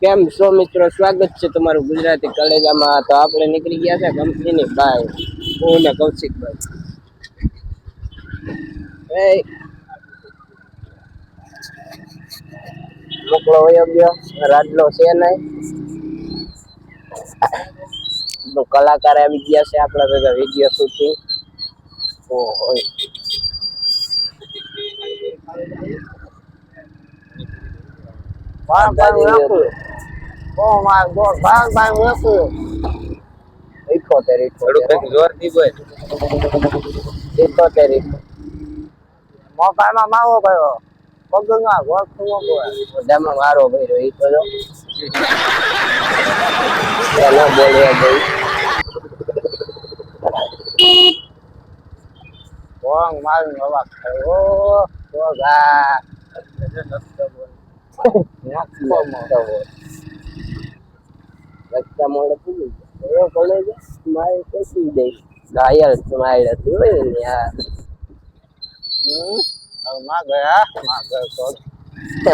કેમ છો મિત્રો, સ્વાગત છે તમારું ગુજરાતી કલેજામાં। તો આપણે નીકળી ગયા છે કંપનીની બહાર, હું ને કૌશિકભાઈ મોકળો વયો ગયો, રાજલો છે નહીં તો કલાકાર આવી ગયા છે આપણા ભેગા વિડીયો શૂટિંગ। ઓહો મારો ભાઈ એ તો રસ્તા મોડે પૂરી ગયો કોલેજ મારે કશી દઈ ઘાયલ સ્માઈલ હતી હોય ને યાર માં ગયા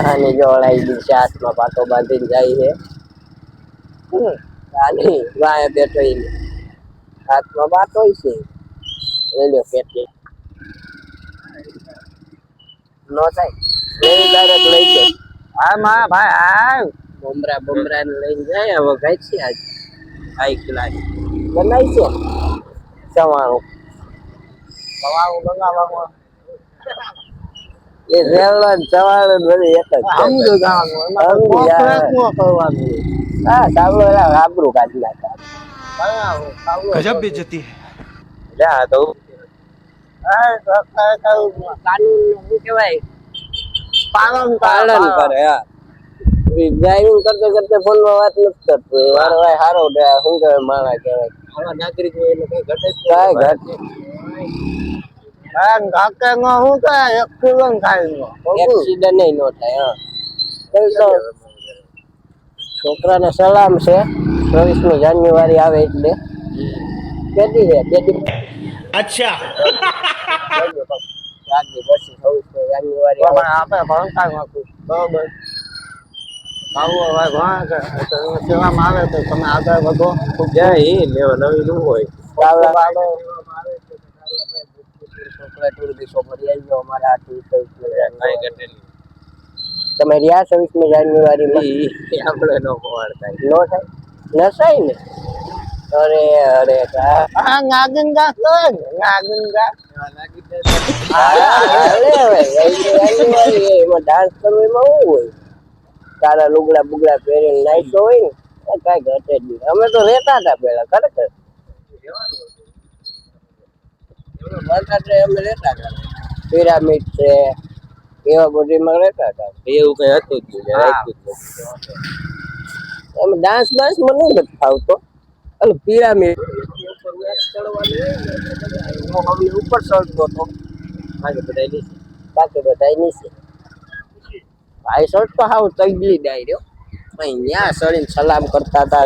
આની જોડાઈ દી હાથમાં પાટો બાંધીને જાય છે આની વાય બેઠો હાથમાં બાટો છે રેલ્યો કેટલી નો થાય ડાયરેક્ટ લઈ ગયો હા માં ભાઈ આ બમરા ને લઈને જાય હવે કઈ છે આજ આઈ ક્લાસ બનાવી છે સવાણું બનાવવામાં એ રેલવા સવાણું બધી એક જ હા સાબલો એલા આબરૂ કાઢી નાખા ગજબ બેइज्जती है જા તો કાનૂન શું કહેવાય પાલન કરે હા ડ્રાઇવિંગ કરતે કરતે ફોન માં વાત નથી કરતો વારો ભાઈ હારો શું કહેવાય માણા કહેવાય આવા નાગરિક એટલે કઈ ઘટે કઈ ઘટે એક્સિડન્ટ નો થાય છોકરાને સલામ છે 24મી જાન્યુઆરી આવે એટલે કેદી છે કેદી अच्छा રાતની પછી 26મી જાન્યુઆરી આપણે ભણતા નહોતું બરોબર સેવામાં આવે તો તમે આગળ વધો જય હિન્દ એવા નવી નું હોય તમે રહ્યા 26મી જાન્યુઆરી આપણે નો પવાડતા નો થાય નસાય ને અરે અરે હા નાગિંગા એમાં ડાન્સ કરવો એમાં શું હોય તારા લુગડા બુગડા પહેરીને નાઈતો હોય ને કઈ ઘટે જ નહીં અમે તો રહેતા હતા પેલા ખરેખર અમે રહેતા હતા પિરામિડ છે એવા બધીમાં રહેતા હતા એવું કઈ હતું જ એમ ડાન્સ મને નથી ફાવતો એટલે પિરામિડ ઉપર ચડતો હતો બાકી બધા નીચે ભાઈ શર્ટ તો હાવ તગલી ડાયરો અહીંયા સડીને સલામ કરતા હતા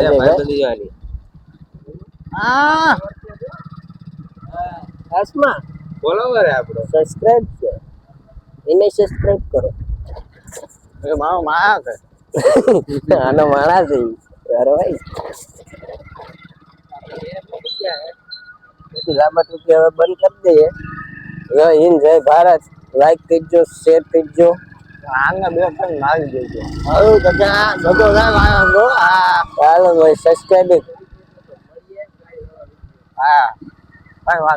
આસમા બોલો રે આપણો સબસ્ક્રાઇબ છે એને સબસ્ક્રાઇબ કરો એ મારો માણસ છે આનો માણસ છે યાર ભાઈ લાંબા ટૂંકી હવે બંધ કરી દઈએ જય હિન્દ જય ભારત લાઈક કરજો શેર કરજો આંગા બે ત્રણ મારી દેજો હવે બધા બધો ચાલો ભાઈ સબસ્ક્રાઇબ હા કઈ વાત